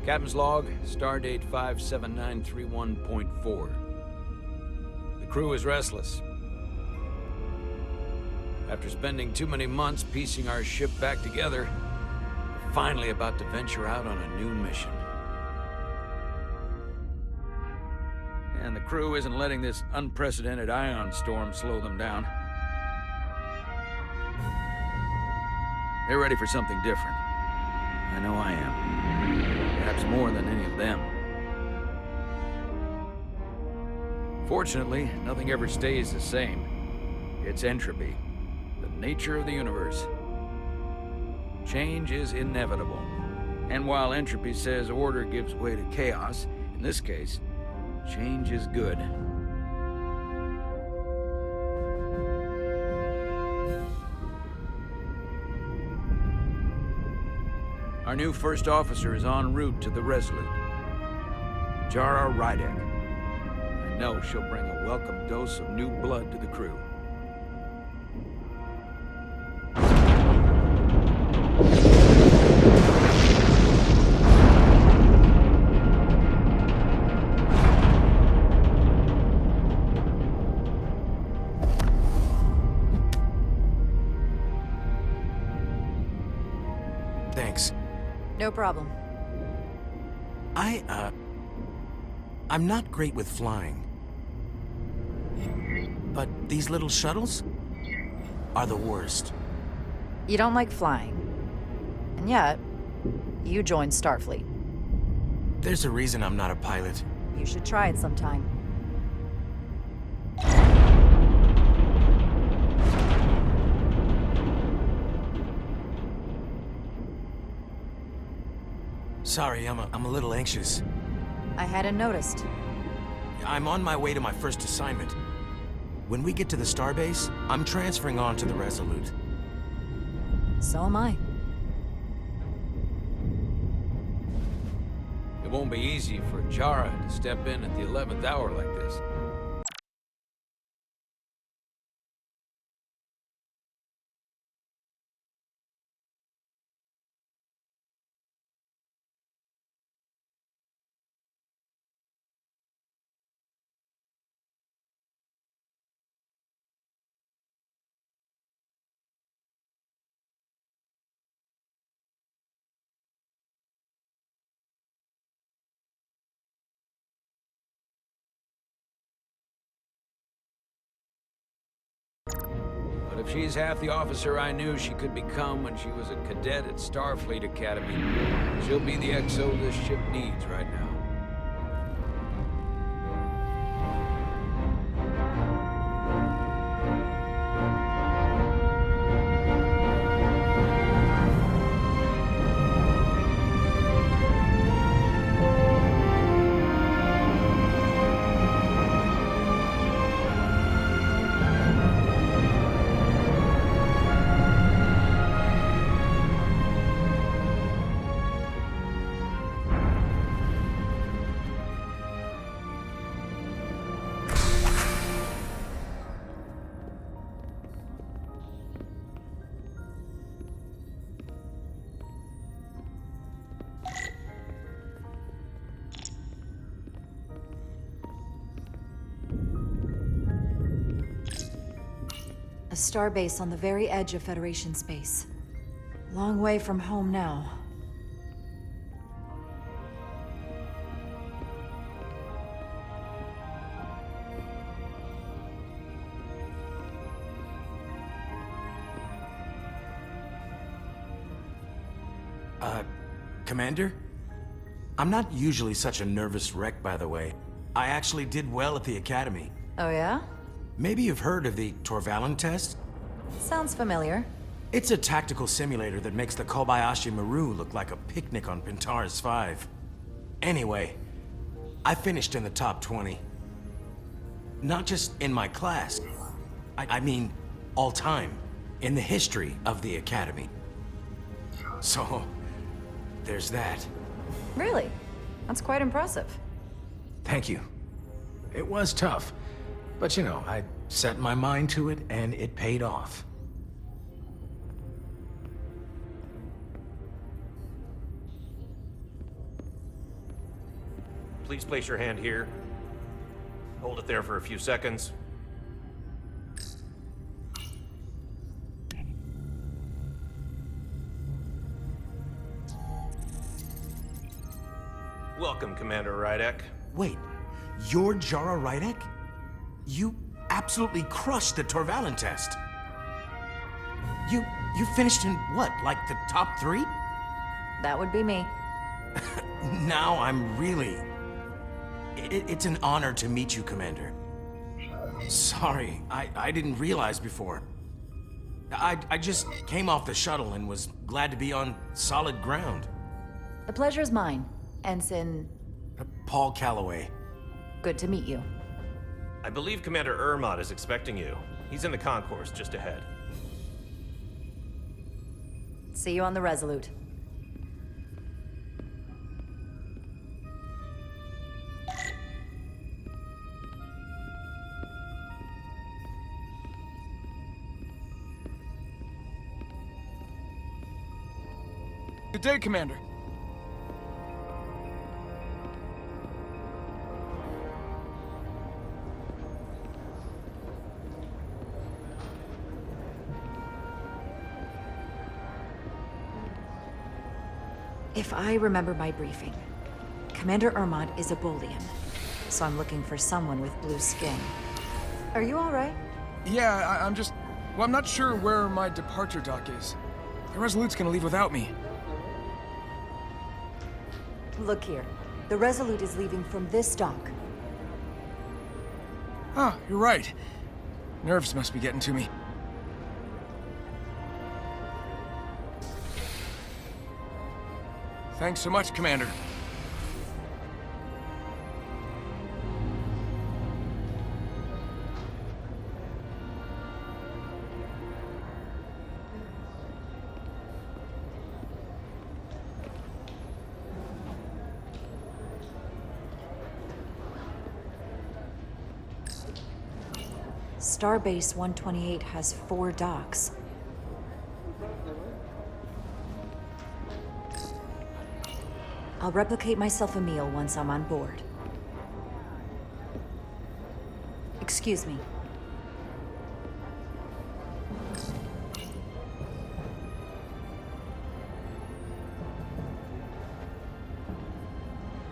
Captain's log, stardate 57931.4. The crew is restless. After spending too many months piecing our ship back together, we're finally about to venture out on a new mission. And the crew isn't letting this unprecedented ion storm slow them down. They're ready for something different. I know I am. Perhaps more than any of them. Fortunately, nothing ever stays the same. It's entropy, the nature of the universe. Change is inevitable. And while entropy says order gives way to chaos, in this case, change is good. Our new first officer is en route to the Resolute. Jara Rydek. I know she'll bring a welcome dose of new blood to the crew. Thanks. No problem. I'm not great with flying. But these little shuttles are the worst. You don't like flying. And yet, you joined Starfleet. There's a reason I'm not a pilot. You should try it sometime. Sorry, I'm a little anxious. I hadn't noticed. I'm on my way to my first assignment. When we get to the starbase, I'm transferring on to the Resolute. So am I. It won't be easy for Jara to step in at the 11th hour like this. But if she's half the officer I knew she could become when she was a cadet at Starfleet Academy, she'll be the XO this ship needs right now. A starbase on the very edge of Federation space. Long way from home now. Commander? I'm not usually such a nervous wreck, by the way. I actually did well at the Academy. Oh yeah? Maybe you've heard of the Torvalin test? Sounds familiar. It's a tactical simulator that makes the Kobayashi Maru look like a picnic on Pintaris 5. Anyway, I finished in the top 20. Not just in my class. I mean, all time. In the history of the Academy. So, there's that. Really? That's quite impressive. Thank you. It was tough. But you know, I set my mind to it and it paid off. please place your hand here. Hold it there for a few seconds. Welcome, Commander Rydek. Wait, you're Jara Rydek? You absolutely crushed the Torvalin test. You finished in what, like the top 3? That would be me. Now I'm really... It's an honor to meet you, Commander. Sorry, I didn't realize before. I just came off the shuttle and was glad to be on solid ground. The pleasure's mine, Ensign. Paul Calloway. Good to meet you. I believe Commander Ermont is expecting you. He's in the concourse just ahead. See you on the Resolute. Good day, Commander. If I remember my briefing, Commander Ermont is a Bolian, so I'm looking for someone with blue skin. Are you all right? Yeah, I'm just... Well, I'm not sure where my departure dock is. The Resolute's gonna leave without me. Look here. The Resolute is leaving from this dock. Oh, you're right. Nerves must be getting to me. Thanks so much, Commander. Starbase 128 has 4 docks. I'll replicate myself a meal once I'm on board. Excuse me.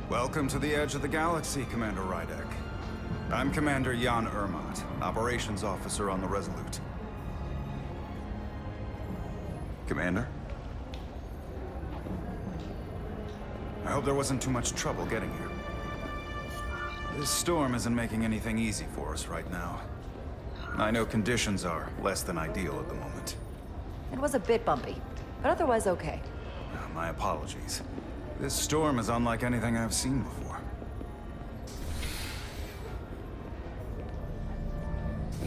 Welcome to the edge of the galaxy, Commander Rydek. I'm Commander Jan Ermont, Operations Officer on the Resolute. Commander? I hope there wasn't too much trouble getting here. This storm isn't making anything easy for us right now. I know conditions are less than ideal at the moment. It was a bit bumpy, but otherwise okay. My apologies. This storm is unlike anything I've seen before.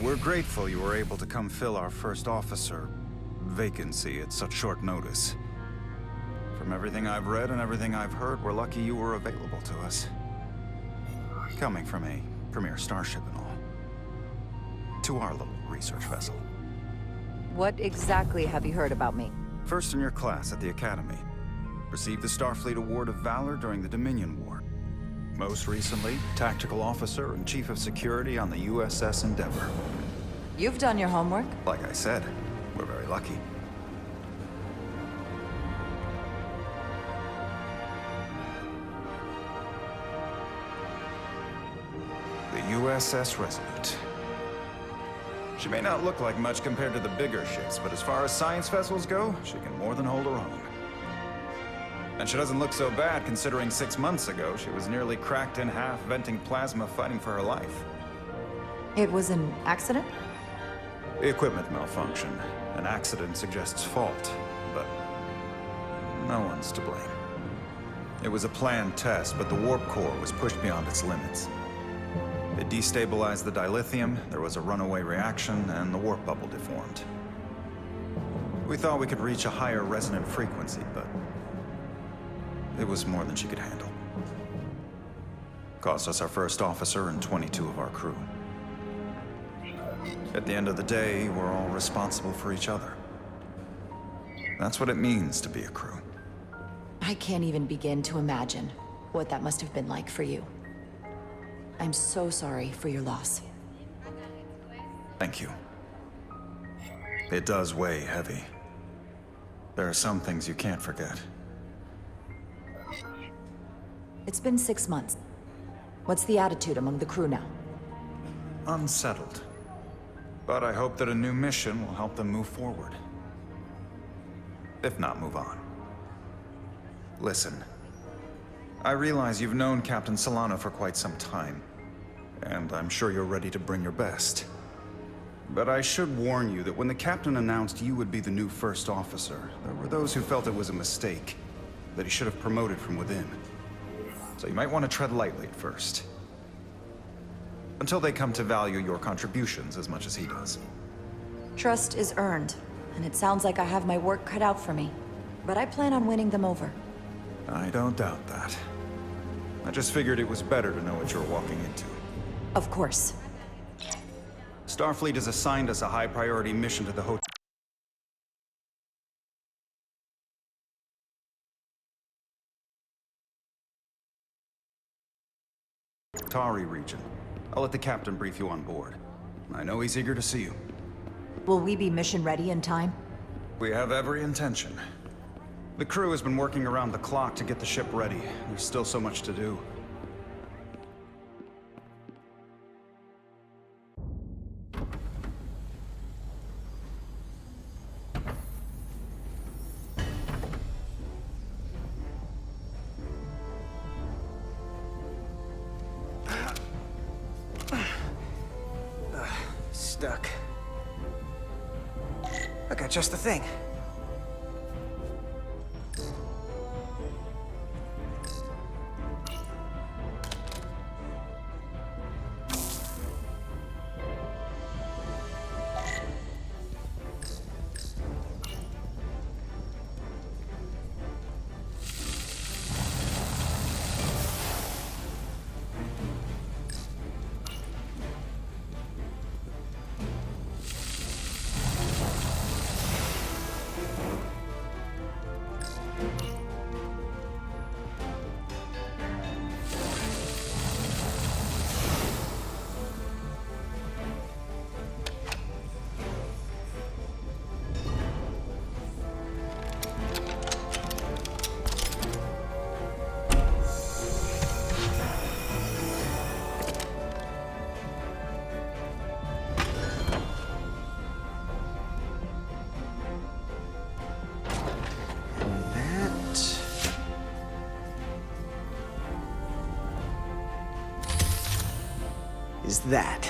We're grateful you were able to come fill our first officer vacancy at such short notice. From everything I've read and everything I've heard, we're lucky you were available to us. Coming from a premier starship and all. To our little research vessel. What exactly have you heard about me? First in your class at the Academy. Received the Starfleet Award of Valor during the Dominion War. Most recently, Tactical Officer and Chief of Security on the USS Endeavor. You've done your homework. Like I said, we're very lucky. The USS Resolute. She may not look like much compared to the bigger ships, but as far as science vessels go, she can more than hold her own. And she doesn't look so bad considering 6 months ago she was nearly cracked in half venting plasma fighting for her life. It was an accident? The equipment malfunction. An accident suggests fault, but no one's to blame. It was a planned test, but the warp core was pushed beyond its limits. It destabilized the dilithium, there was a runaway reaction, and the warp bubble deformed. We thought we could reach a higher resonant frequency, but it was more than she could handle. Cost us our first officer and 22 of our crew. At the end of the day, we're all responsible for each other. That's what it means to be a crew. I can't even begin to imagine what that must have been like for you. I'm so sorry for your loss. Thank you. It does weigh heavy. There are some things you can't forget. It's been 6 months. What's the attitude among the crew now? Unsettled. But I hope that a new mission will help them move forward. If not, move on. Listen. I realize you've known Captain Solano for quite some time, and I'm sure you're ready to bring your best. But I should warn you that when the captain announced you would be the new first officer, there were those who felt it was a mistake, that he should have promoted from within. So you might want to tread lightly at first. Until they come to value your contributions as much as he does. Trust is earned, and it sounds like I have my work cut out for me. But I plan on winning them over. I don't doubt that. I just figured it was better to know what you're walking into. Of course. Starfleet has assigned us a high-priority mission to the Tari region. I'll let the captain brief you on board. I know he's eager to see you. Will we be mission ready in time? We have every intention. The crew has been working around the clock to get the ship ready. There's still so much to do. Stuck. I got just the thing. Is that.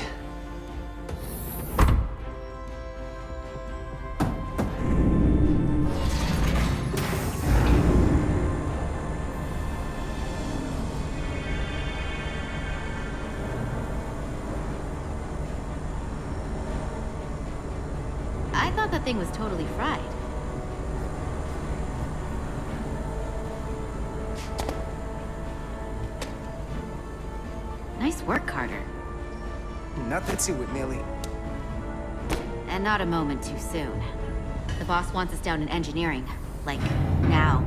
I thought that thing was totally fried. Nice work, Carter. Nothing to it, Millie. And not a moment too soon. The boss wants us down in engineering. Like, now.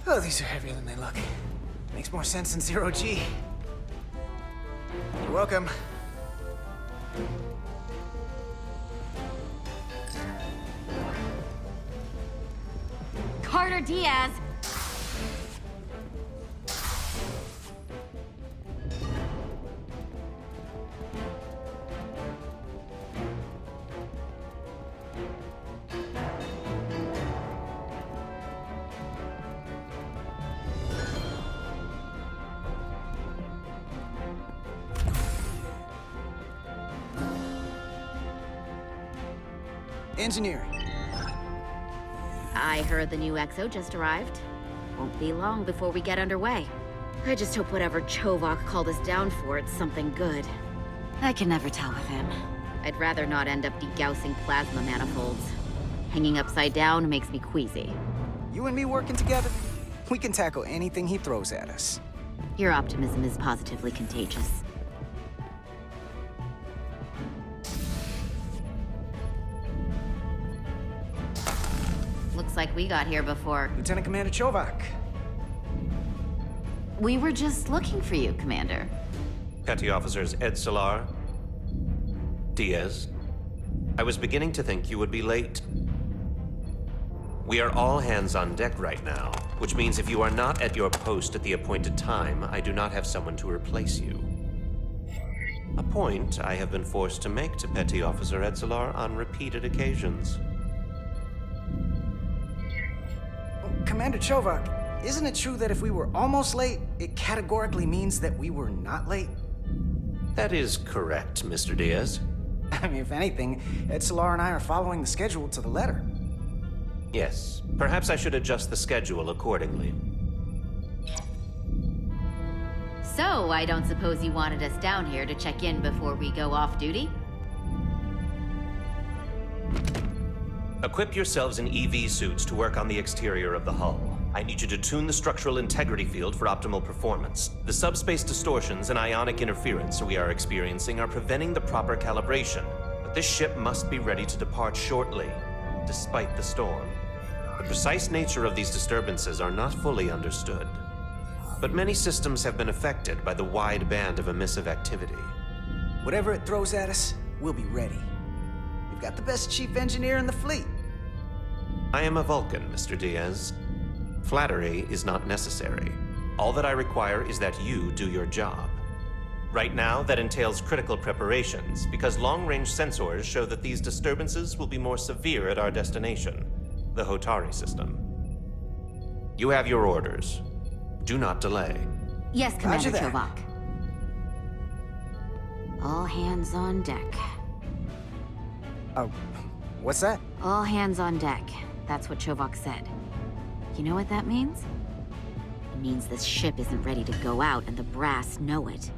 Oh, these are heavier than they look. Makes more sense than zero G. You're welcome. Carter Diaz! Engineering. I heard the new XO just arrived. Won't be long before we get underway. I just hope whatever Chovak called us down for, it's something good. I can never tell with him. I'd rather not end up degaussing plasma manifolds. Hanging upside down makes me queasy. You and me working together, we can tackle anything he throws at us. Your optimism is positively contagious. Looks like we got here before. Lieutenant Commander Chovak. We were just looking for you, Commander. Petty Officers Edsalar, Diaz. I was beginning to think you would be late. We are all hands on deck right now, which means if you are not at your post at the appointed time, I do not have someone to replace you. A point I have been forced to make to Petty Officer Edsalar on repeated occasions. Commander Chovak, isn't it true that if we were almost late, it categorically means that we were not late? That is correct, Mr. Diaz. I mean, if anything, Edsalar and I are following the schedule to the letter. Yes, perhaps I should adjust the schedule accordingly. So, I don't suppose you wanted us down here to check in before we go off duty? Equip yourselves in EV suits to work on the exterior of the hull. I need you to tune the structural integrity field for optimal performance. The subspace distortions and ionic interference we are experiencing are preventing the proper calibration, but this ship must be ready to depart shortly, despite the storm. The precise nature of these disturbances are not fully understood, but many systems have been affected by the wide band of emissive activity. Whatever it throws at us, we'll be ready. We've got the best chief engineer in the fleet. I am a Vulcan, Mr. Diaz. Flattery is not necessary. All that I require is that you do your job. Right now, that entails critical preparations, because long-range sensors show that these disturbances will be more severe at our destination, the Hotari system. You have your orders. Do not delay. Yes, Commander Roger that. Chovak. All hands on deck. Oh, what's that? All hands on deck. That's what Chovak said. You know what that means? It means this ship isn't ready to go out, and the brass know it.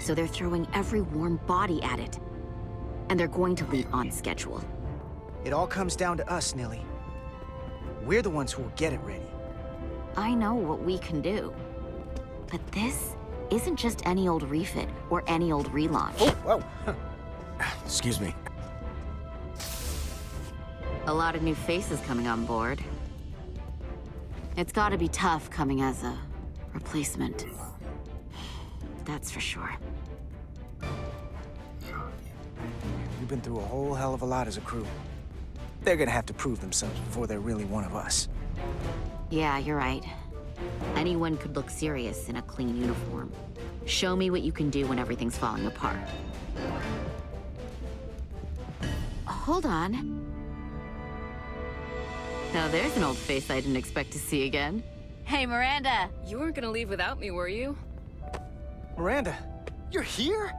So they're throwing every warm body at it. And they're going to leave on schedule. It all comes down to us, Nilly. We're the ones who will get it ready. I know what we can do. But this isn't just any old refit or any old relaunch. Oh, whoa. Excuse me. A lot of new faces coming on board. It's gotta be tough coming as a replacement. That's for sure. We've been through a whole hell of a lot as a crew. They're gonna have to prove themselves before they're really one of us. Yeah, you're right. Anyone could look serious in a clean uniform. Show me what you can do when everything's falling apart. Hold on. Now there's an old face I didn't expect to see again. Hey, Miranda! You weren't gonna leave without me, were you? Miranda, you're here?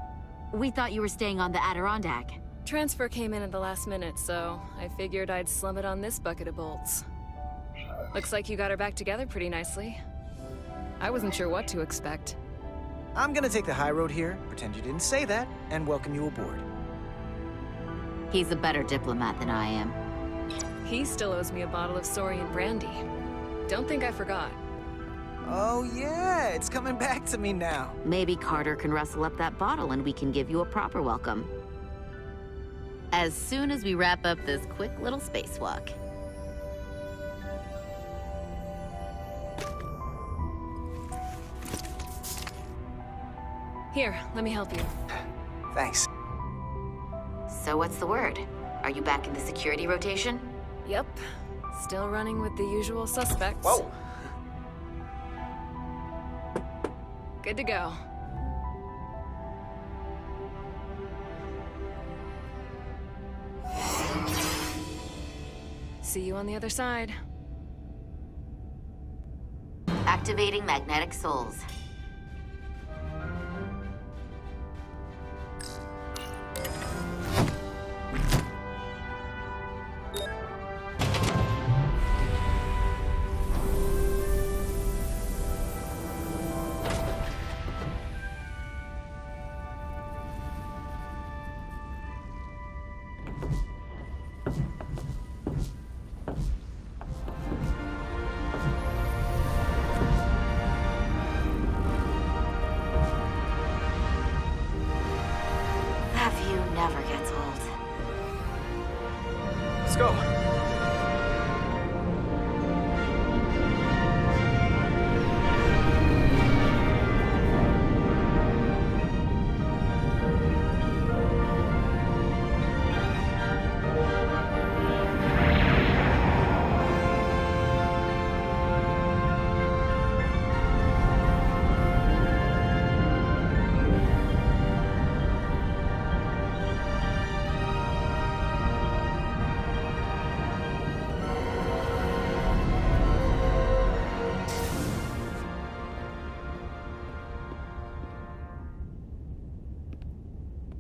We thought you were staying on the Adirondack. Transfer came in at the last minute, so I figured I'd slum it on this bucket of bolts. Looks like you got her back together pretty nicely. I wasn't sure what to expect. I'm gonna take the high road here, pretend you didn't say that, and welcome you aboard. He's a better diplomat than I am. He still owes me a bottle of Saurian brandy. Don't think I forgot. Oh yeah, it's coming back to me now. Maybe Carter can rustle up that bottle and we can give you a proper welcome. As soon as we wrap up this quick little spacewalk. Here, let me help you. Thanks. So what's the word? Are you back in the security rotation? Yep. Still running with the usual suspects. Whoa! Good to go. See you on the other side. Activating magnetic souls.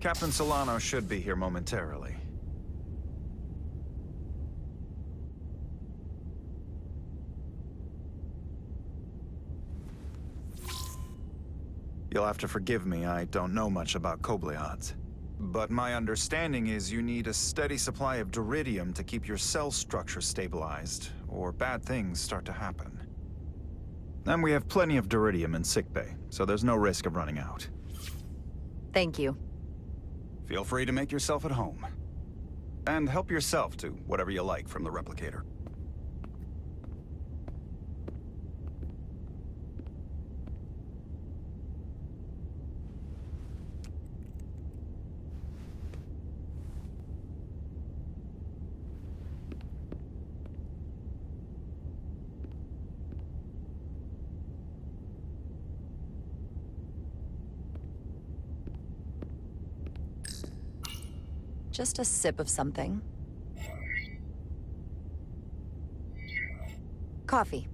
Captain Solano should be here momentarily. You'll have to forgive me, I don't know much about Kobleods. But my understanding is you need a steady supply of duridium to keep your cell structure stabilized, or bad things start to happen. And we have plenty of duridium in sickbay, so there's no risk of running out. Thank you. Feel free to make yourself at home. And help yourself to whatever you like from the replicator. Just a sip of something. Coffee.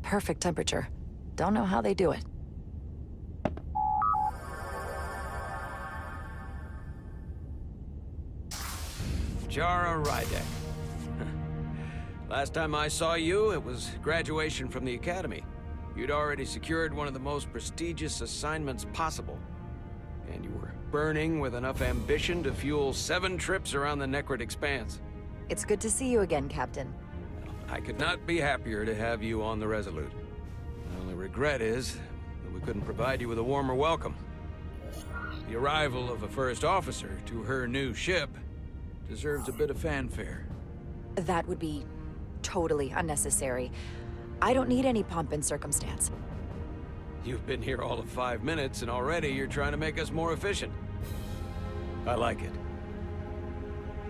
Perfect temperature. Don't know how they do it. Jara Rydek. Last time I saw you, it was graduation from the Academy. You'd already secured one of the most prestigious assignments possible. And you were burning with enough ambition to fuel 7 trips around the Necrid Expanse. It's good to see you again, Captain. I could not be happier to have you on the Resolute. My only regret is that we couldn't provide you with a warmer welcome. The arrival of a first officer to her new ship deserves a bit of fanfare. That would be totally unnecessary. I don't need any pomp and circumstance. You've been here all of 5 minutes, and already you're trying to make us more efficient. I like it.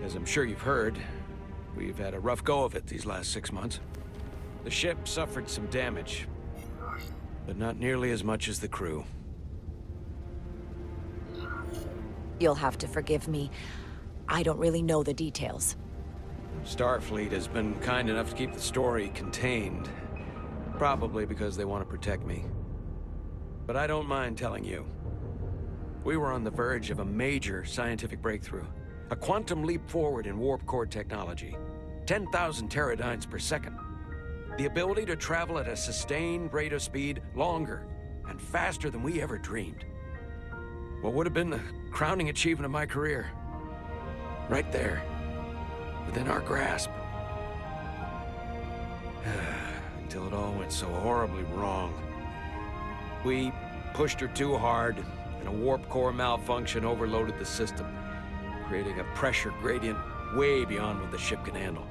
As I'm sure you've heard, we've had a rough go of it these last 6 months. The ship suffered some damage, but not nearly as much as the crew. You'll have to forgive me. I don't really know the details. Starfleet has been kind enough to keep the story contained. Probably because they want to protect me. But I don't mind telling you. We were on the verge of a major scientific breakthrough. A quantum leap forward in warp core technology. 10,000 teradynes per second. The ability to travel at a sustained rate of speed longer and faster than we ever dreamed. What would have been the crowning achievement of my career. Right there. Within our grasp. Until it all went so horribly wrong. We pushed her too hard, and a warp core malfunction overloaded the system, creating a pressure gradient way beyond what the ship can handle.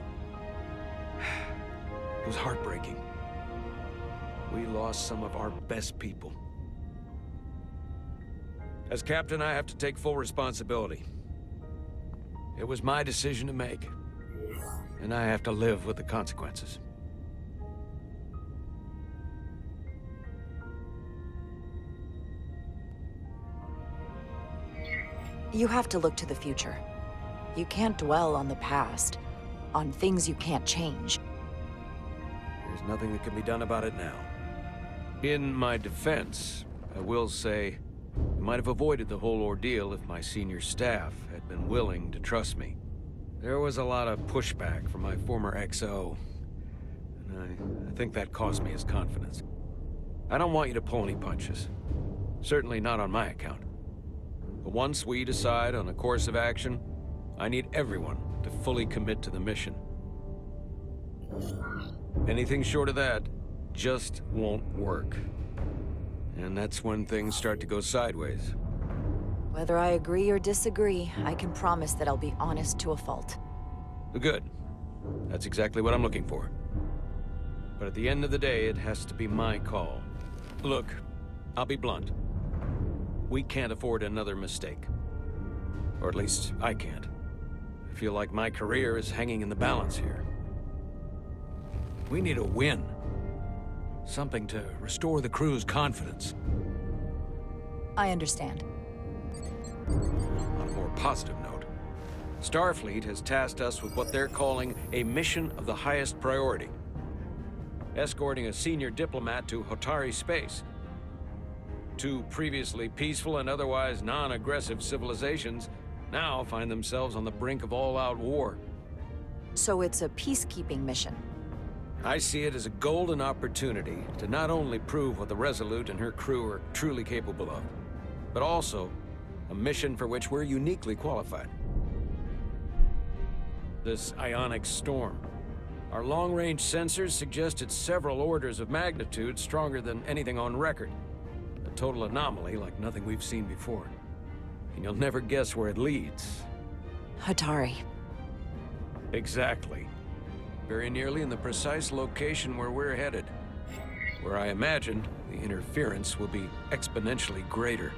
It was heartbreaking. We lost some of our best people. As captain, I have to take full responsibility. It was my decision to make. And I have to live with the consequences. You have to look to the future. You can't dwell on the past, on things you can't change. There's nothing that can be done about it now. In my defense, I will say, I might have avoided the whole ordeal if my senior staff had been willing to trust me. There was a lot of pushback from my former XO, and I think that cost me his confidence. I don't want you to pull any punches. Certainly not on my account. But once we decide on a course of action, I need everyone to fully commit to the mission. Anything short of that just won't work. And that's when things start to go sideways. Whether I agree or disagree, I can promise that I'll be honest to a fault. Good. That's exactly what I'm looking for. But at the end of the day, it has to be my call. Look, I'll be blunt. We can't afford another mistake. Or at least, I can't. I feel like my career is hanging in the balance here. We need a win. Something to restore the crew's confidence. I understand. On a more positive note, Starfleet has tasked us with what they're calling a mission of the highest priority. Escorting a senior diplomat to Hotari space. Two previously peaceful and otherwise non-aggressive civilizations now find themselves on the brink of all-out war. So it's a peacekeeping mission. I see it as a golden opportunity to not only prove what the Resolute and her crew are truly capable of, but also a mission for which we're uniquely qualified. This ionic storm. Our long-range sensors suggest it's several orders of magnitude stronger than anything on record. A total anomaly like nothing we've seen before. And you'll never guess where it leads. Hotari. Exactly. Very nearly in the precise location where we're headed. Where I imagine the interference will be exponentially greater.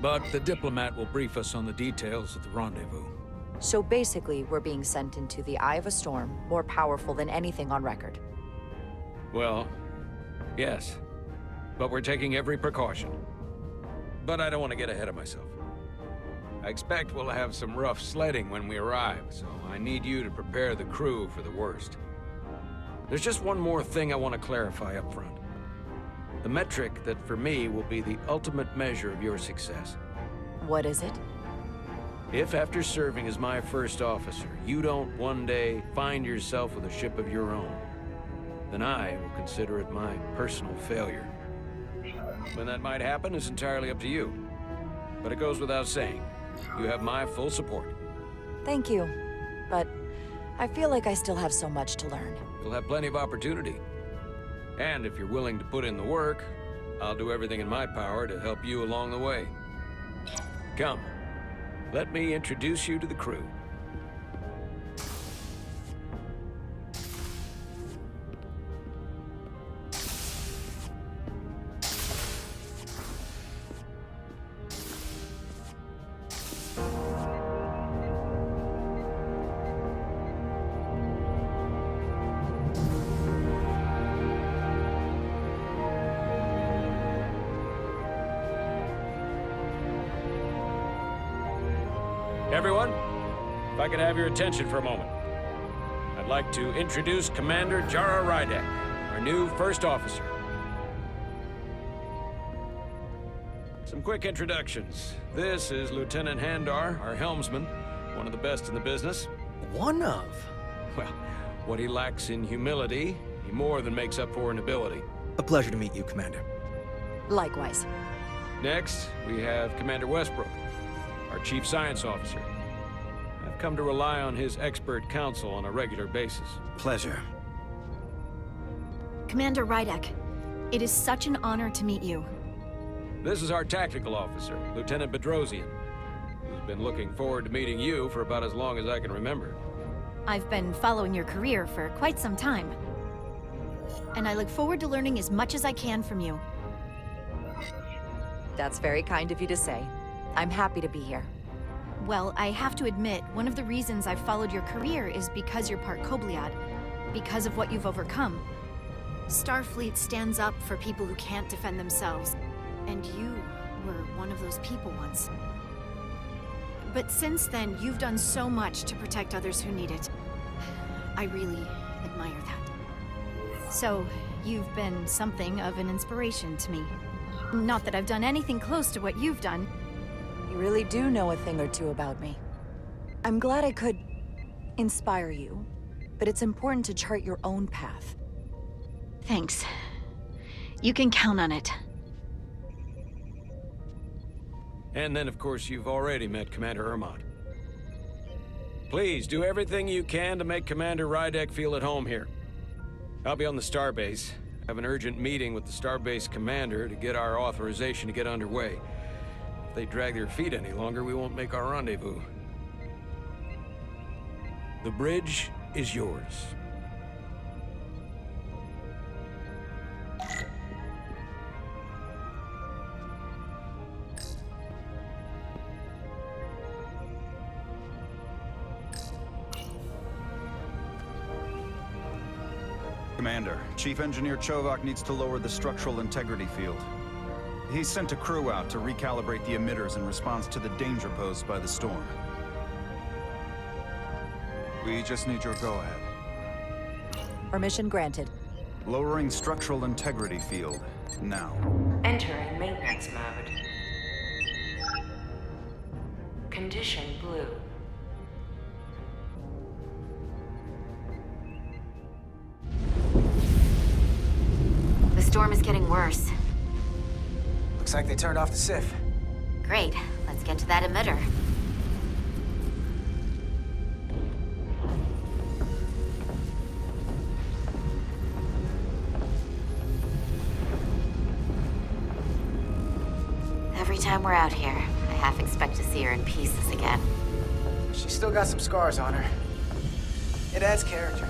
But the diplomat will brief us on the details at the rendezvous. So basically, we're being sent into the eye of a storm, more powerful than anything on record. Well, yes. But we're taking every precaution. But I don't want to get ahead of myself. I expect we'll have some rough sledding when we arrive, so I need you to prepare the crew for the worst. There's just one more thing I want to clarify up front. The metric that for me will be the ultimate measure of your success. What is it? If after serving as my first officer, you don't one day find yourself with a ship of your own, then I will consider it my personal failure. When that might happen is entirely up to you. But it goes without saying, you have my full support. Thank you. But I feel like I still have so much to learn. You'll have plenty of opportunity. And if you're willing to put in the work, I'll do everything in my power to help you along the way. Come. Let me introduce you to the crew. Everyone, if I could have your attention for a moment. I'd like to introduce Commander Jara Rydek, our new first officer. Some quick introductions. This is Lieutenant Handar, our helmsman, one of the best in the business. One of? Well, what he lacks in humility, he more than makes up for in ability. A pleasure to meet you, Commander. Likewise. Next, we have Commander Westbrook, our Chief Science Officer. I've come to rely on his expert counsel on a regular basis. Pleasure. Commander Rydek, it is such an honor to meet you. This is our Tactical Officer, Lieutenant Bedrosian, who's been looking forward to meeting you for about as long as I can remember. I've been following your career for quite some time. And I look forward to learning as much as I can from you. That's very kind of you to say. I'm happy to be here. Well, I have to admit, one of the reasons I've followed your career is because you're part Kobliad, because of what you've overcome. Starfleet stands up for people who can't defend themselves, and you were one of those people once. But since then, you've done so much to protect others who need it. I really admire that. So, you've been something of an inspiration to me. Not that I've done anything close to what you've done. You really do know a thing or two about me. I'm glad I could inspire you, but it's important to chart your own path. Thanks. You can count on it. And then, of course, you've already met Commander Ermont. Please, do everything you can to make Commander Rydek feel at home here. I'll be on the starbase. I have an urgent meeting with the starbase commander to get our authorization to get underway. If they drag their feet any longer, we won't make our rendezvous. The bridge is yours. Commander, Chief Engineer Chovak needs to lower the structural integrity field. He's sent a crew out to recalibrate the emitters in response to the danger posed by the storm. We just need your go-ahead. Permission granted. Lowering structural integrity field, now. Entering maintenance mode. Condition blue. The storm is getting worse. Looks like they turned off the SIF. Great. Let's get to that emitter. Every time we're out here, I half expect to see her in pieces again. She's still got some scars on her. It adds character.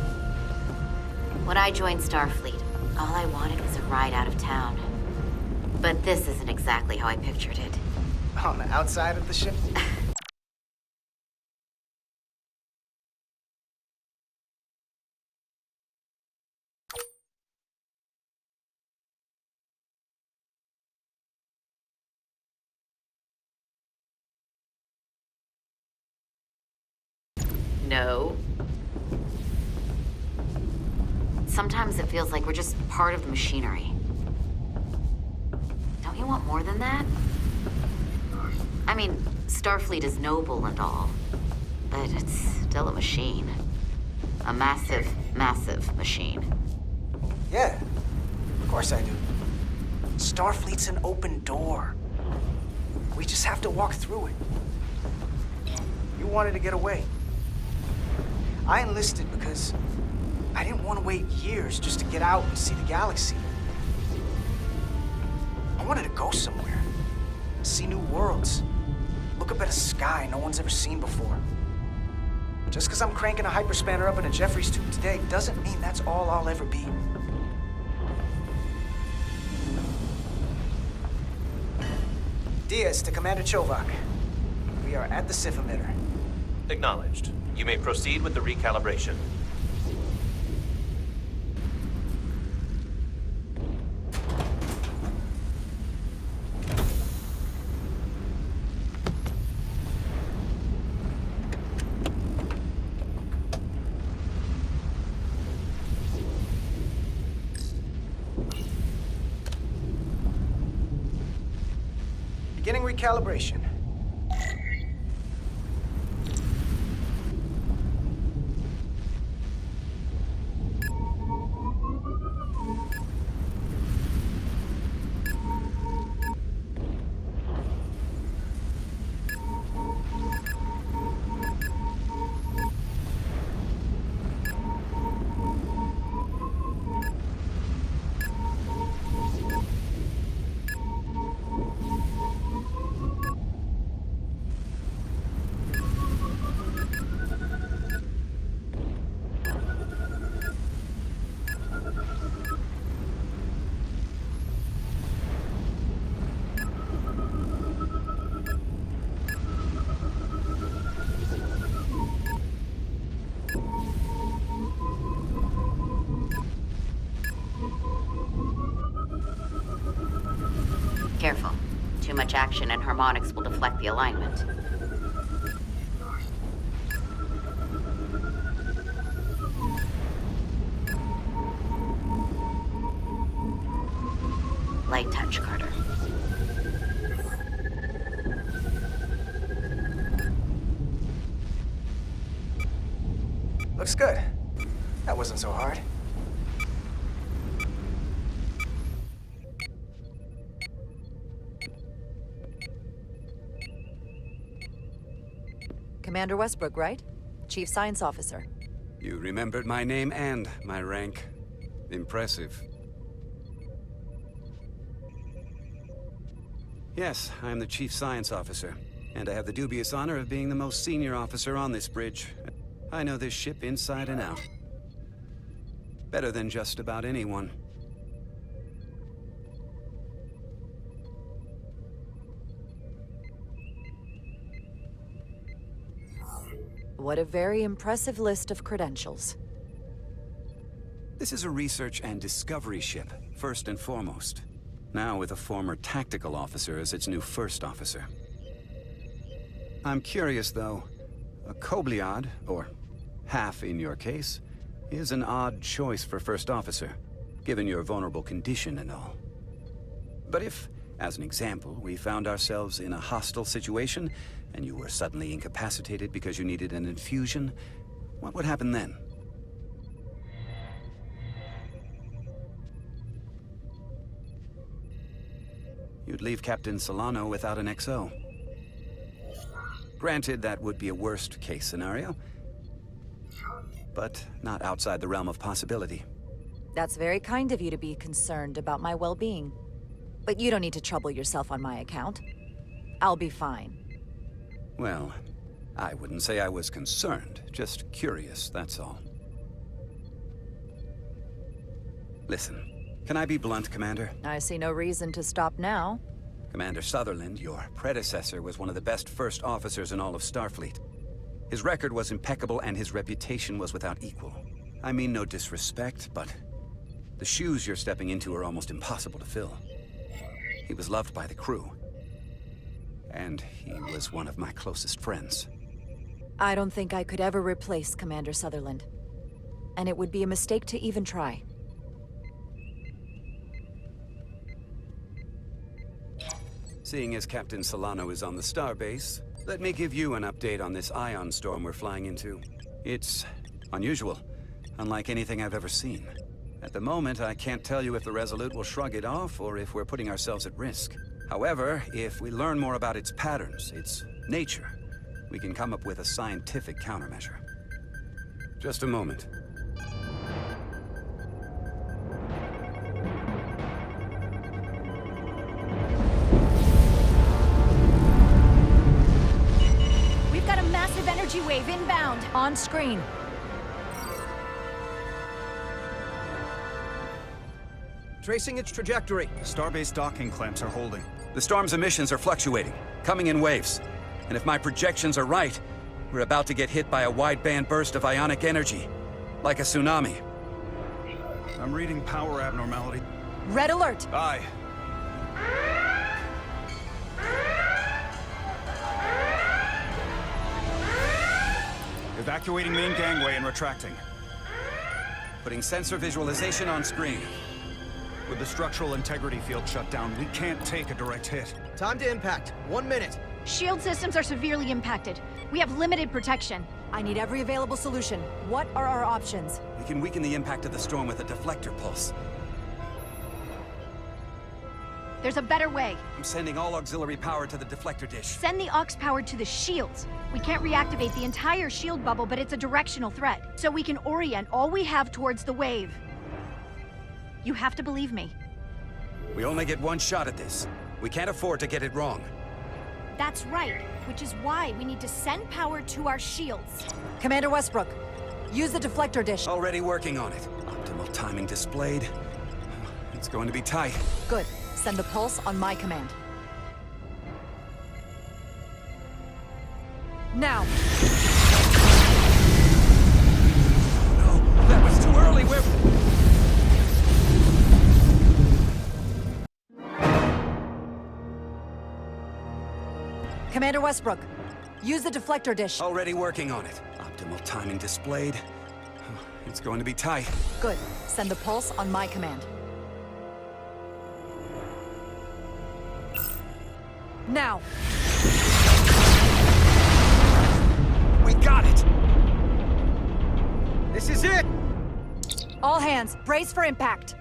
When I joined Starfleet, all I wanted was a ride out of town. But this isn't exactly how I pictured it. On the outside of the ship? No. Sometimes it feels like we're just part of the machinery. Don't you want more than that? I mean, Starfleet is noble and all, but it's still a machine. A massive, massive machine. Yeah, of course I do. Starfleet's an open door. We just have to walk through it. You wanted to get away. I enlisted because I didn't want to wait years just to get out and see the galaxy. I wanted to go somewhere, see new worlds, look up at a sky no one's ever seen before. Just because I'm cranking a hyperspanner up in a Jeffries tube today doesn't mean that's all I'll ever be. Diaz to Commander Chovak. We are at the SIF emitter. Acknowledged. You may proceed with the recalibration. Beginning recalibration. Careful. Too much action and harmonics will deflect the alignment. Light touch, Carter. Looks good. That wasn't so hard. Commander Westbrook, right? Chief Science Officer. You remembered my name and my rank. Impressive. Yes, I am the Chief Science Officer, and I have the dubious honor of being the most senior officer on this bridge. I know this ship inside and out. Better than just about anyone. What a very impressive list of credentials. This is a research and discovery ship, first and foremost. Now with a former tactical officer as its new first officer. I'm curious, though. A Kobliad, or half in your case, is an odd choice for first officer, given your vulnerable condition and all. But if, as an example, we found ourselves in a hostile situation, and you were suddenly incapacitated because you needed an infusion, what would happen then? You'd leave Captain Solano without an XO. Granted, that would be a worst-case scenario, but not outside the realm of possibility. That's very kind of you to be concerned about my well-being. But you don't need to trouble yourself on my account. I'll be fine. Well, I wouldn't say I was concerned, just curious, that's all. Listen, can I be blunt, Commander? I see no reason to stop now. Commander Sutherland, your predecessor, was one of the best first officers in all of Starfleet. His record was impeccable and his reputation was without equal. I mean no disrespect, but the shoes you're stepping into are almost impossible to fill. He was loved by the crew. And he was one of my closest friends. I don't think I could ever replace Commander Sutherland. And it would be a mistake to even try. Seeing as Captain Solano is on the starbase, let me give you an update on this ion storm we're flying into. It's unusual, unlike anything I've ever seen. At the moment, I can't tell you if the Resolute will shrug it off or if we're putting ourselves at risk. However, if we learn more about its patterns, its nature, we can come up with a scientific countermeasure. Just a moment. We've got a massive energy wave inbound. On screen. Tracing its trajectory. Starbase docking clamps are holding. The storm's emissions are fluctuating, coming in waves. And if my projections are right, we're about to get hit by a wideband burst of ionic energy, like a tsunami. I'm reading power abnormality. Red alert! Aye. Evacuating main gangway and retracting. Putting sensor visualization on screen. With the structural integrity field shut down, we can't take a direct hit. Time to impact. 1 minute. Shield systems are severely impacted. We have limited protection. I need every available solution. What are our options? We can weaken the impact of the storm with a deflector pulse. There's a better way. I'm sending all auxiliary power to the deflector dish. Send the aux power to the shields. We can't reactivate the entire shield bubble, but it's a directional threat. So we can orient all we have towards the wave. You have to believe me. We only get one shot at this. We can't afford to get it wrong. That's right, which is why we need to send power to our shields. Commander Westbrook, use the deflector dish. Already working on it. Optimal timing displayed. It's going to be tight. Good. Send the pulse on my command. Now! No, that was too early. Commander Westbrook, use the deflector dish. Already working on it. Optimal timing displayed. It's going to be tight. Good. Send the pulse on my command. Now! We got it! This is it! All hands, brace for impact.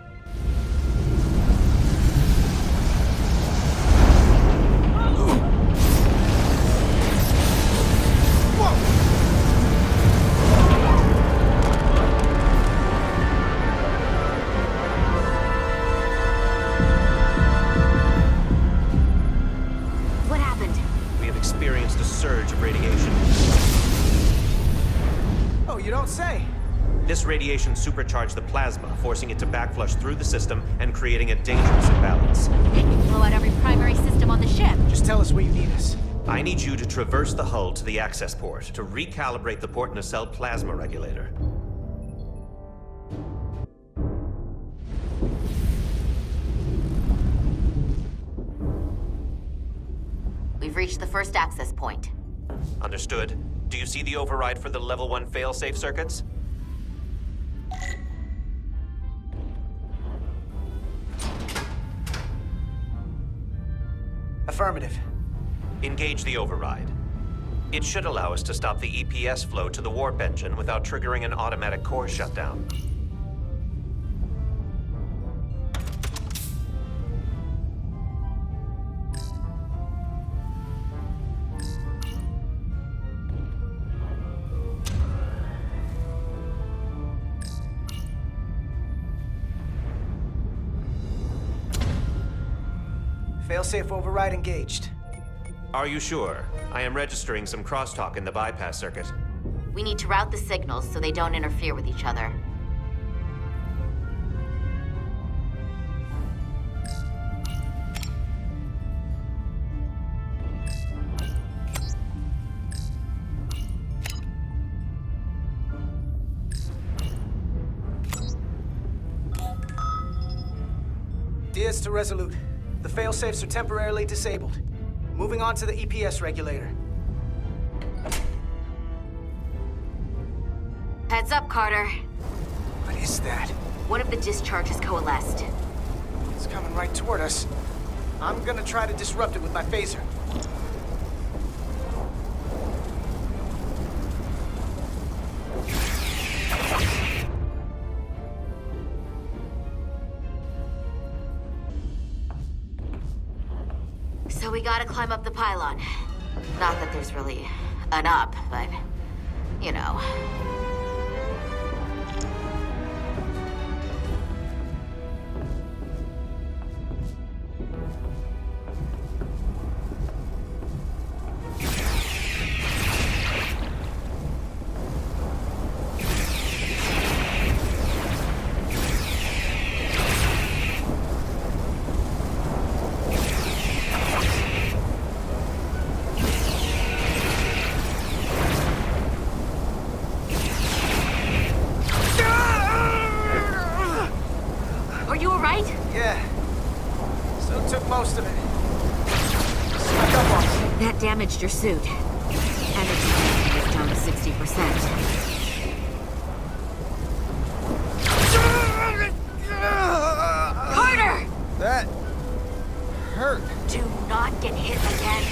What happened? We have experienced a surge of radiation. Oh, you don't say. This radiation supercharged the plasma, forcing it to backflush through the system and creating a dangerous imbalance. It can blow out every primary system on the ship. Just tell us where you need us. I need you to traverse the hull to the access port to recalibrate the port nacelle plasma regulator. We've reached the first access point. Understood. Do you see the override for the level 1 failsafe circuits? Affirmative. Engage the override. It should allow us to stop the EPS flow to the warp engine without triggering an automatic core shutdown. Failsafe override engaged. Are you sure? I am registering some crosstalk in the bypass circuit. We need to route the signals so they don't interfere with each other. Diaz to Resolute. The failsafes are temporarily disabled. Moving on to the EPS regulator. Heads up, Carter. What is that? One of the discharges coalesced. It's coming right toward us. I'm gonna try to disrupt it with my phaser. So we gotta climb up the pylon. Not that there's really an up, but, you know. Are you alright? Yeah. So took most of it. Snuck up on me. That damaged your suit. Energy is down to 60%. Carter! That hurt. Do not get hit again.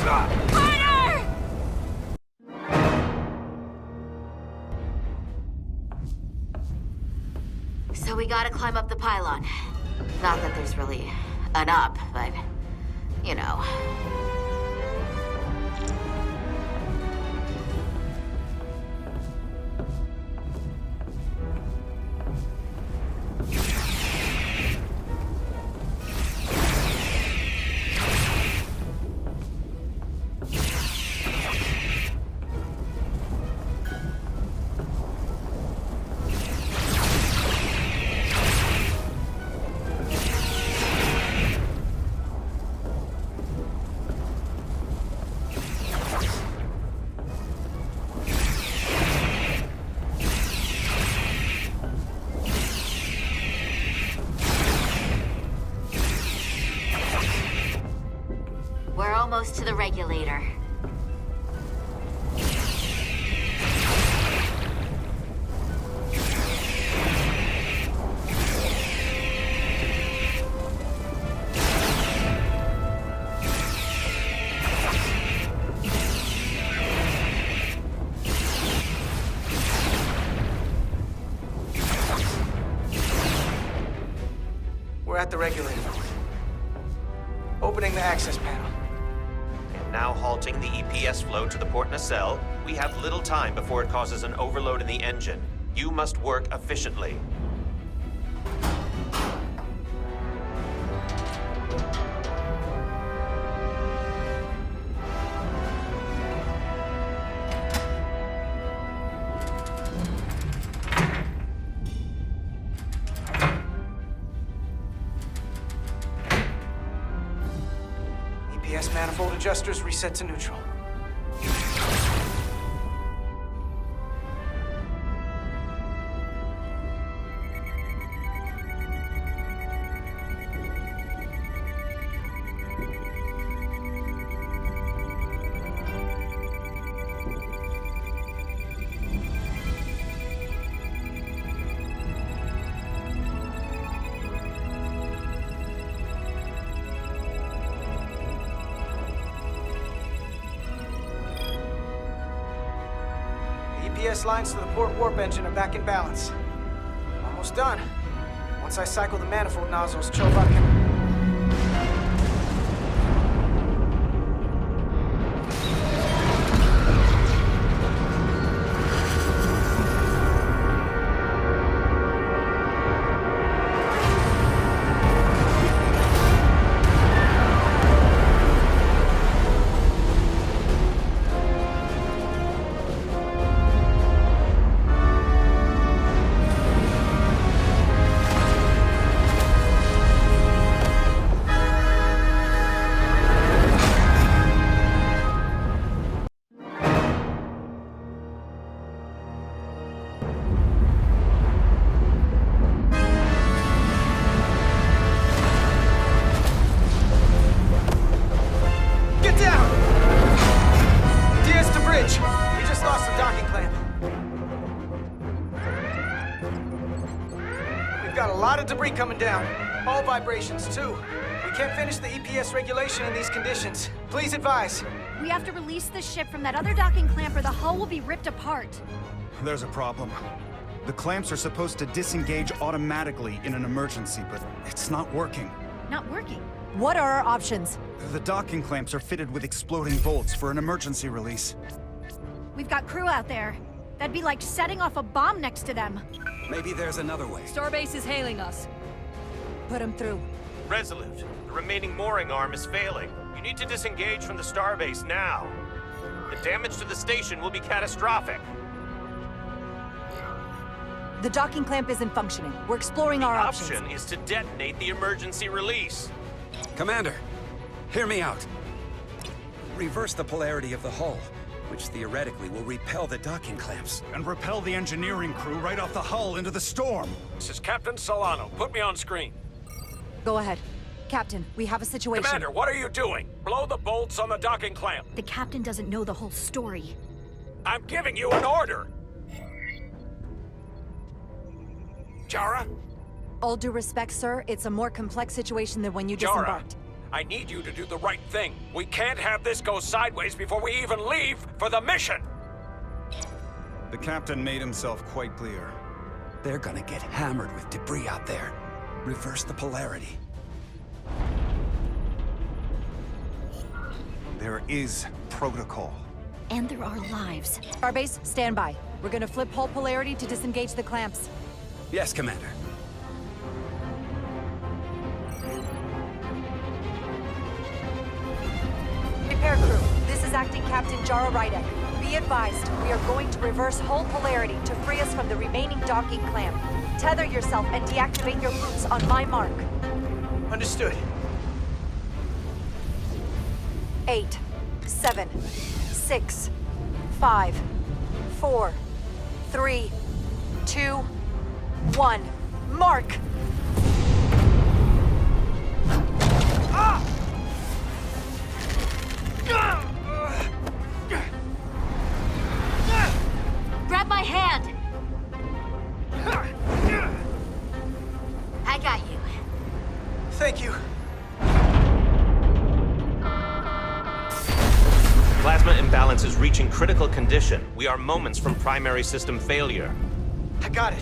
Carter! So we gotta climb up the pylon. Not that there's really an up, but, you know. We're almost to the regulator. We're at the regulator. Opening the access panel. Now halting the EPS flow to the port nacelle. We have little time before it causes an overload in the engine. You must work efficiently. EPS manifold adjusters reset to neutral. EPS lines to the port warp engine are back in balance. Almost done. Once I cycle the manifold nozzles, Chovok can... Debris coming down. All vibrations, too. We can't finish the EPS regulation in these conditions. Please advise. We have to release the ship from that other docking clamp or the hull will be ripped apart. There's a problem. The clamps are supposed to disengage automatically in an emergency, but it's not working. Not working? What are our options? The docking clamps are fitted with exploding bolts for an emergency release. We've got crew out there. That'd be like setting off a bomb next to them. Maybe there's another way. Starbase is hailing us. Put him through. Resolute, the remaining mooring arm is failing. You need to disengage from the starbase now. The damage to the station will be catastrophic. The docking clamp isn't functioning. We're exploring our options. The option is to detonate the emergency release. Commander, hear me out. Reverse the polarity of the hull, which theoretically will repel the docking clamps. And repel the engineering crew right off the hull into the storm. This is Captain Solano. Put me on screen. Go ahead. Captain, we have a situation. Commander, what are you doing? Blow the bolts on the docking clamp. The captain doesn't know the whole story. I'm giving you an order. Jara? All due respect, sir, it's a more complex situation than when you Jara, disembarked. I need you to do the right thing. We can't have this go sideways before we even leave for the mission. The captain made himself quite clear. They're gonna get hammered with debris out there. Reverse the polarity. There is protocol. And there are lives. Starbase, stand by. We're gonna flip hull polarity to disengage the clamps. Yes, Commander. Repair crew, this is Acting Captain Jara Rydek. Be advised, we are going to reverse hull polarity to free us from the remaining docking clamp. Tether yourself and deactivate your boots on my mark. Understood. 8, 7, 6, 5, 4, 3, 2, 1. Mark! Grab my hand! I got you. Thank you. Plasma imbalance is reaching critical condition. We are moments from primary system failure. I got it.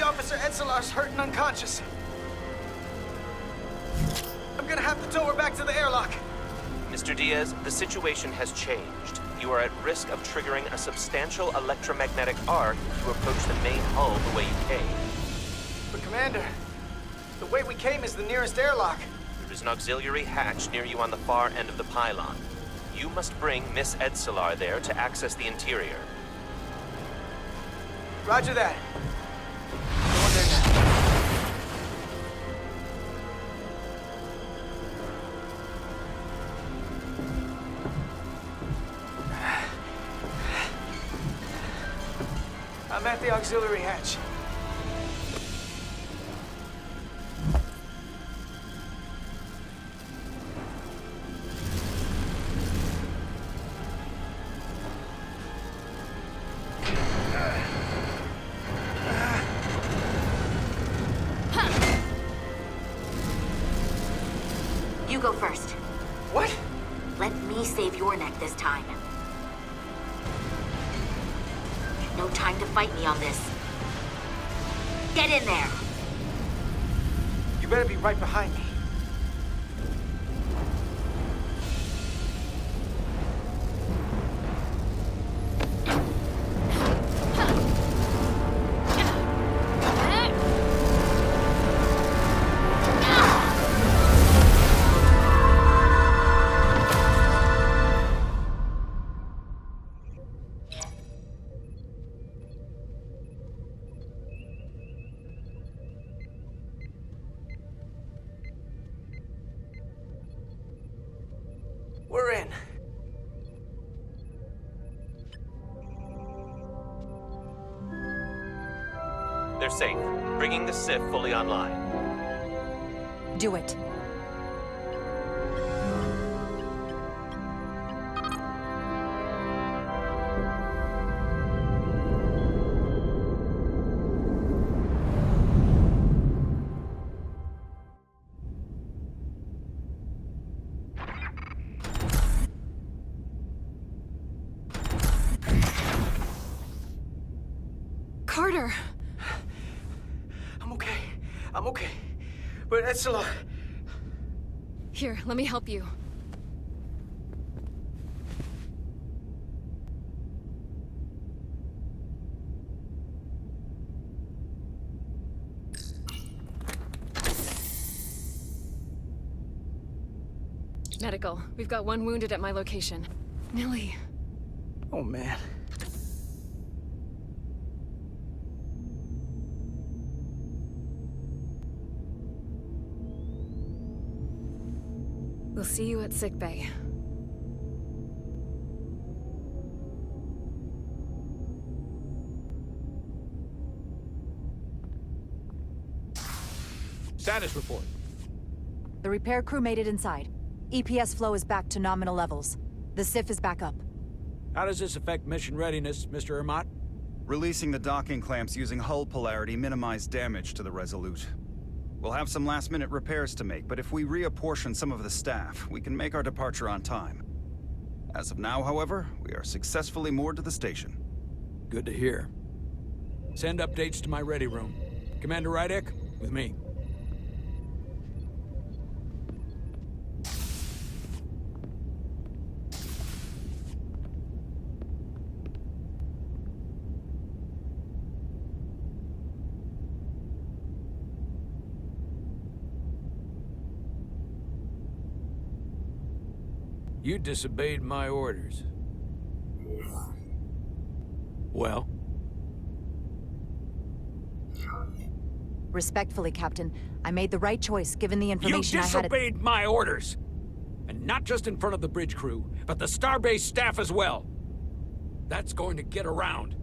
Officer Edselar's hurt and unconscious. I'm gonna have to tow her back to the airlock. Mr. Diaz, the situation has changed. You are at risk of triggering a substantial electromagnetic arc if you approach the main hull the way you came. But Commander, the way we came is the nearest airlock. There is an auxiliary hatch near you on the far end of the pylon. You must bring Miss Edselar there to access the interior. Roger that. Going there now. I'm at the auxiliary hatch. You go first. What? Let me save your neck this time. No time to fight me on this. Get in there! You better be right behind me. We're in. They're safe, bringing the SIF fully online. Do it. Carter! I'm okay. But Edselar... Here, let me help you. Medical. We've got one wounded at my location. Millie. Oh, man. We'll see you at sickbay. Status report. The repair crew made it inside. EPS flow is back to nominal levels. The SIF is back up. How does this affect mission readiness, Mr. Ermot? Releasing the docking clamps using hull polarity minimized damage to the Resolute. We'll have some last-minute repairs to make, but if we reapportion some of the staff, we can make our departure on time. As of now, however, we are successfully moored to the station. Good to hear. Send updates to my ready room. Commander Rydek, with me. You disobeyed my orders. Well? Respectfully, Captain, I made the right choice given the information I had. You disobeyed my orders! And not just in front of the bridge crew, but the Starbase staff as well. That's going to get around.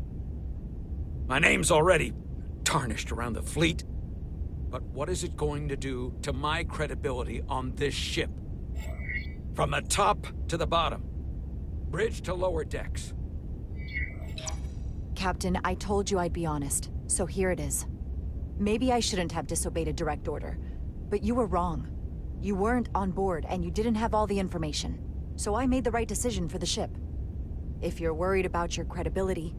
My name's already tarnished around the fleet. But what is it going to do to my credibility on this ship? From the top to the bottom. Bridge to lower decks. Captain, I told you I'd be honest, so here it is. Maybe I shouldn't have disobeyed a direct order, but you were wrong. You weren't on board, and you didn't have all the information. So I made the right decision for the ship. If you're worried about your credibility,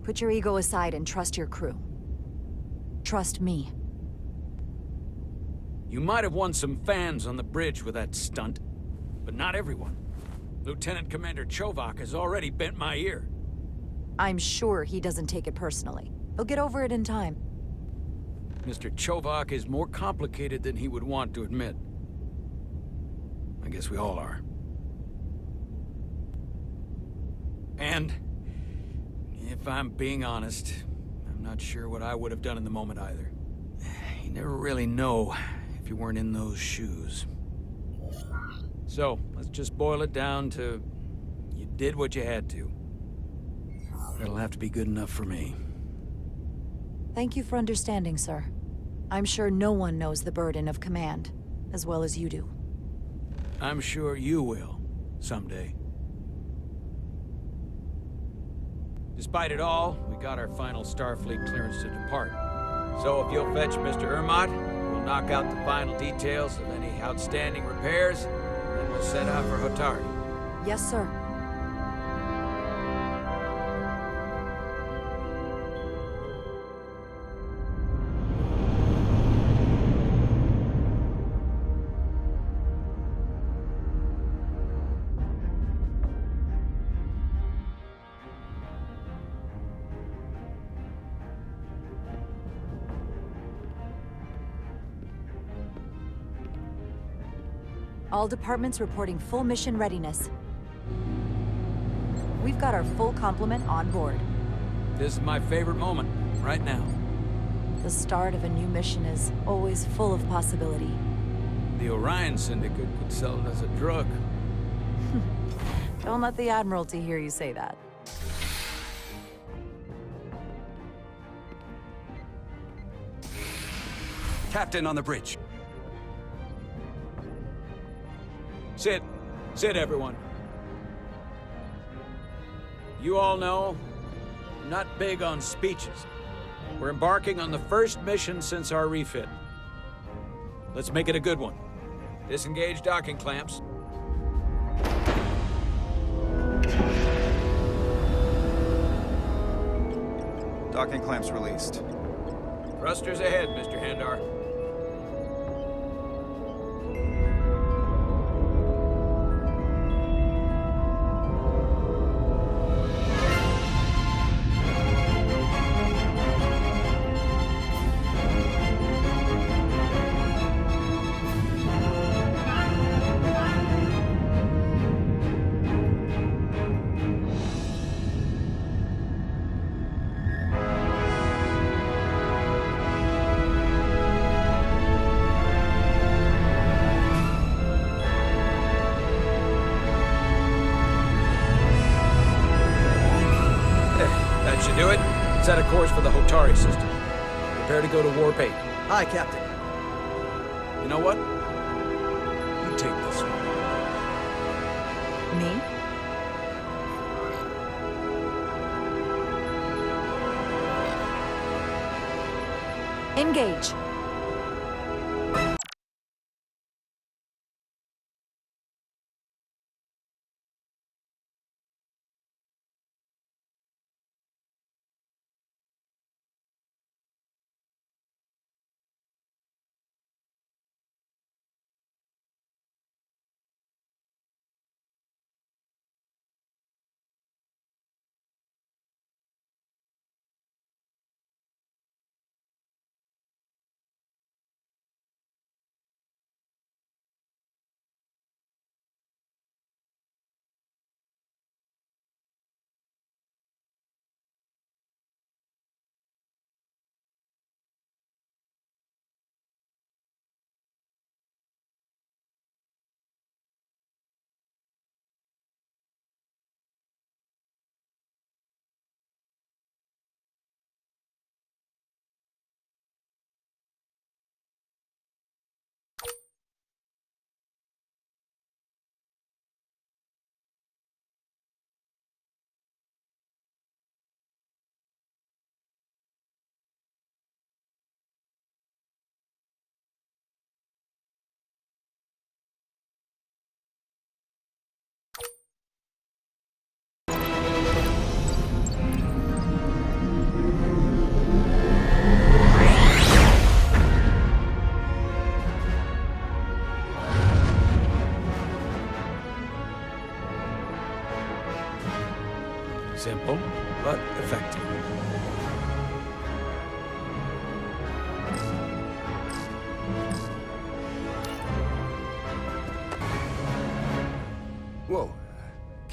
put your ego aside and trust your crew. trust me. You might have won some fans on the bridge with that stunt, but not everyone. Lieutenant Commander Chovak has already bent my ear. I'm sure he doesn't take it personally. He'll get over it in time. Mr. Chovak is more complicated than he would want to admit. I guess we all are. And, if I'm being honest, I'm not sure what I would have done in the moment either. You never really know if you weren't in those shoes. So, let's just boil it down to, you did what you had to. That'll have to be good enough for me. Thank you for understanding, sir. I'm sure no one knows the burden of command as well as you do. I'm sure you will, someday. Despite it all, we got our final Starfleet clearance to depart. So if you'll fetch Mr. Ermot, we'll knock out the final details of any outstanding repairs, and then we'll set out for Hotari. Yes, sir. All departments reporting full mission readiness. We've got our full complement on board. This is my favorite moment, right now. The start of a new mission is always full of possibility. The Orion Syndicate could sell it as a drug. Don't let the Admiralty hear you say that. Captain on the bridge. Sit. Sit, everyone. You all know, I'm not big on speeches. We're embarking on the first mission since our refit. Let's make it a good one. Disengage docking clamps. Docking clamps released. Thrusters ahead, Mr. Handar. That should do it. Set a course for the Hotari system. Prepare to go to Warp 8. Hi, Captain. You know what? You take this one. Me? Engage.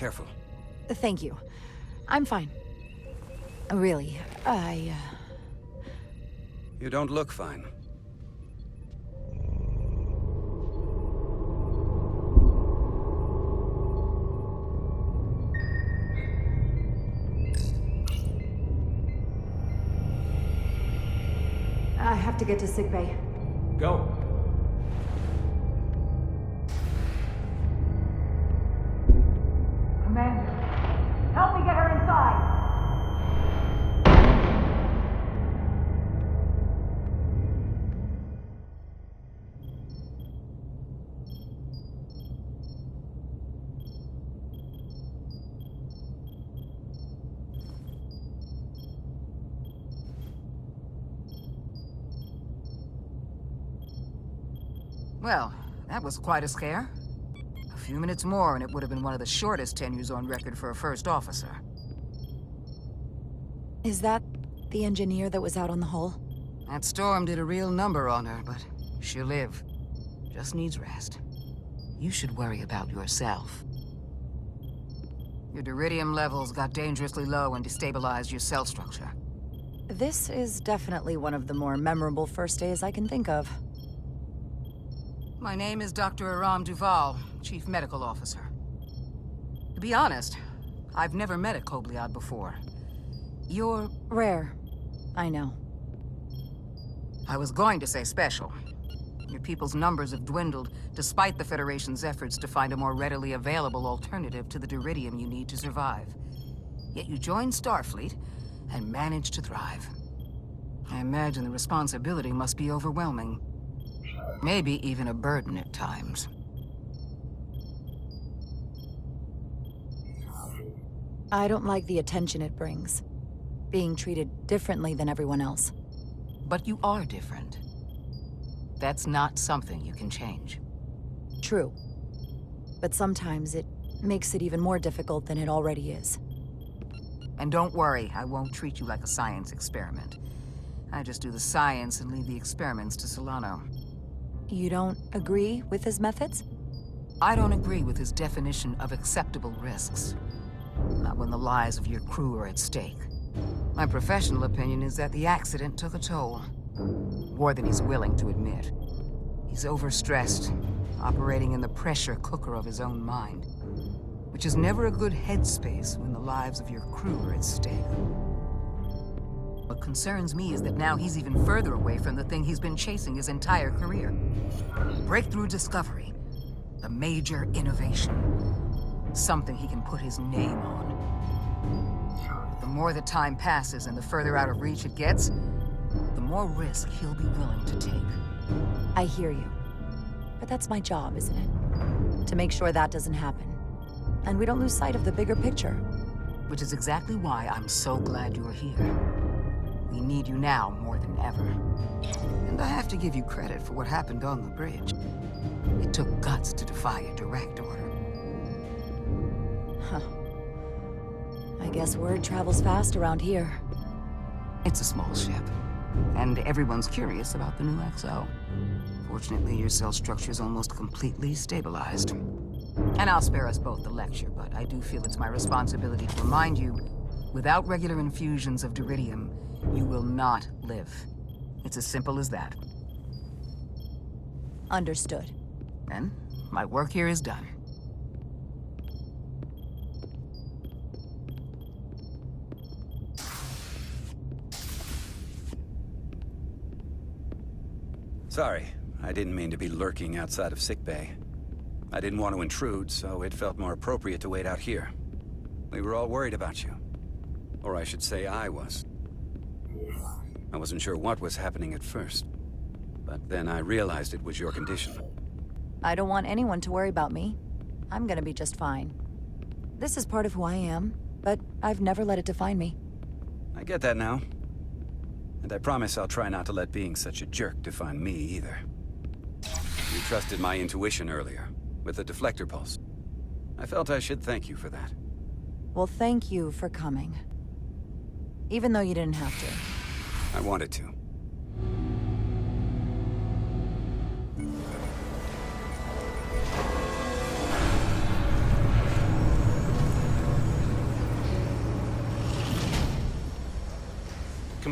Careful. Thank you. I'm fine. Really, You don't look fine. I have to get to sickbay. Go. Commander, help me get her inside! Well, that was quite a scare. A few minutes more and it would have been one of the shortest tenures on record for a first officer. Is that the engineer that was out on the hull? That storm did a real number on her, but she'll live. Just needs rest. You should worry about yourself. Your duridium levels got dangerously low and destabilized your cell structure. This is definitely one of the more memorable first days I can think of. My name is Dr. Aram Duval, Chief Medical Officer. To be honest, I've never met a Kobliad before. You're... Rare. I know. I was going to say special. Your people's numbers have dwindled, despite the Federation's efforts to find a more readily available alternative to the duridium you need to survive. Yet you joined Starfleet, and managed to thrive. I imagine the responsibility must be overwhelming. Maybe even a burden at times. I don't like the attention it brings. Being treated differently than everyone else. But you are different. That's not something you can change. True. But sometimes it makes it even more difficult than it already is. And don't worry, I won't treat you like a science experiment. I just do the science and leave the experiments to Solano. You don't agree with his methods? I don't agree with his definition of acceptable risks. Not when the lives of your crew are at stake. My professional opinion is that the accident took a toll. More than he's willing to admit. He's overstressed, operating in the pressure cooker of his own mind. Which is never a good headspace when the lives of your crew are at stake. What concerns me is that now he's even further away from the thing he's been chasing his entire career. Breakthrough discovery. A major innovation. Something he can put his name on. The more the time passes and the further out of reach it gets, the more risk he'll be willing to take. I hear you. But that's my job, isn't it? To make sure that doesn't happen. And we don't lose sight of the bigger picture. Which is exactly why I'm so glad you're here. We need you now more than ever. And I have to give you credit for what happened on the bridge. It took guts to defy a direct order. Huh. I guess word travels fast around here. It's a small ship. And everyone's curious about the new XO. Fortunately, your cell structure's almost completely stabilized. And I'll spare us both the lecture, but I do feel it's my responsibility to remind you, without regular infusions of duridium, you will not live. It's as simple as that. Understood. Then, my work here is done. Sorry, I didn't mean to be lurking outside of sickbay. I didn't want to intrude, so it felt more appropriate to wait out here. We were all worried about you. Or I should say I was. I wasn't sure what was happening at first. But then I realized it was your condition. I don't want anyone to worry about me. I'm gonna be just fine. This is part of who I am, but I've never let it define me. I get that now. And I promise I'll try not to let being such a jerk define me either. You trusted my intuition earlier, with the deflector pulse. I felt I should thank you for that. Well, thank you for coming. Even though you didn't have to. I wanted to.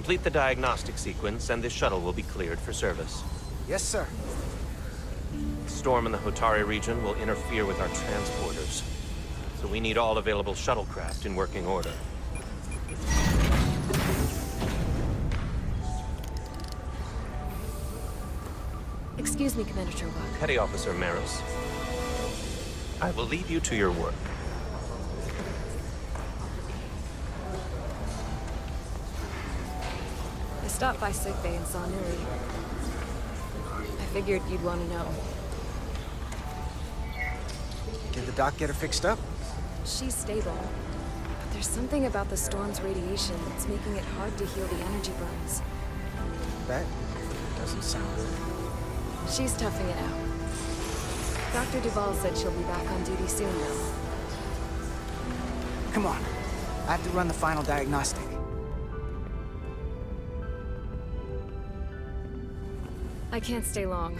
Complete the diagnostic sequence, and this shuttle will be cleared for service. Yes, sir. The storm in the Hotari region will interfere with our transporters, so we need all available shuttlecraft in working order. Excuse me, Commander Chobot. Petty Officer Maris, I will leave you to your work. I stopped by sickbay and saw Millie. I figured you'd want to know. Did the doc get her fixed up? She's stable, but there's something about the storm's radiation that's making it hard to heal the energy burns. That doesn't sound good. She's toughing it out. Dr. Duvall said she'll be back on duty soon, though. Come on. I have to run the final diagnostic. I can't stay long.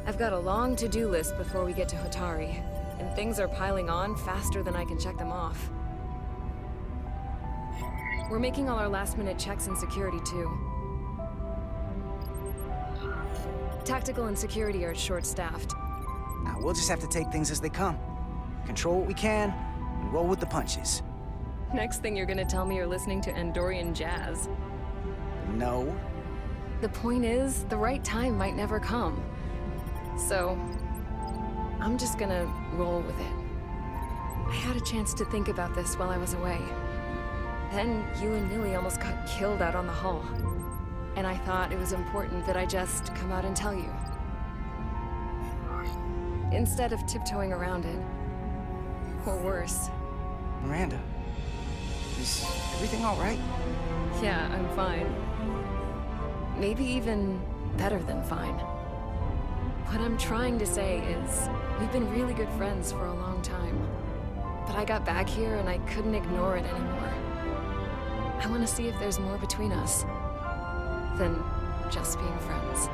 I've got a long to-do list before we get to Hotari, and things are piling on faster than I can check them off. We're making all our last-minute checks in security, too. Tactical and security are short-staffed. Now, we'll just have to take things as they come. Control what we can, and roll with the punches. Next thing you're gonna tell me you're listening to Andorian jazz. No. The point is, the right time might never come. So, I'm just gonna roll with it. I had a chance to think about this while I was away. Then you and Millie almost got killed out on the hull. And I thought it was important that I just come out and tell you. Instead of tiptoeing around it. Or worse. Miranda, is everything all right? Yeah, I'm fine. Maybe even better than fine. What I'm trying to say is, we've been really good friends for a long time. But I got back here and I couldn't ignore it anymore. I want to see if there's more between us than just being friends.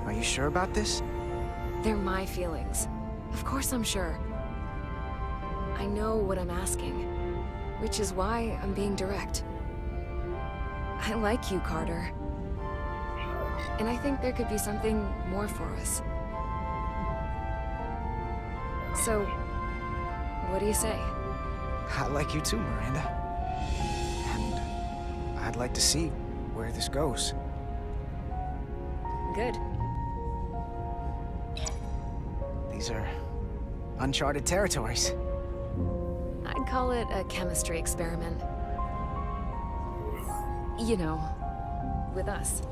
Are you sure about this? They're my feelings. Of course I'm sure. I know what I'm asking, which is why I'm being direct. I like you, Carter. And I think there could be something more for us. So, what do you say? I like you too, Miranda. And I'd like to see where this goes. Good. These are uncharted territories. I'd call it a chemistry experiment. You know, with us.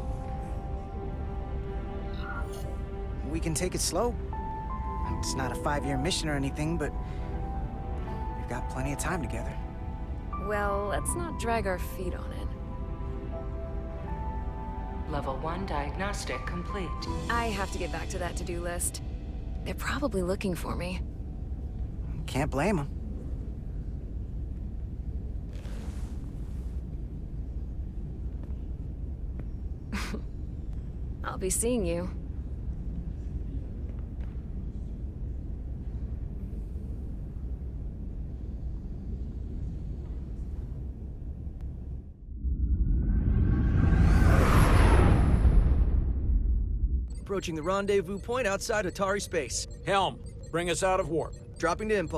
We can take it slow. It's not a 5-year mission or anything, but we've got plenty of time together. Well, let's not drag our feet on it. Level 1 diagnostic complete. I have to get back to that to-do list. They're probably looking for me. Can't blame them. I'll be seeing you. Approaching the rendezvous point outside Atari space. Helm, bring us out of warp. Dropping to impulse.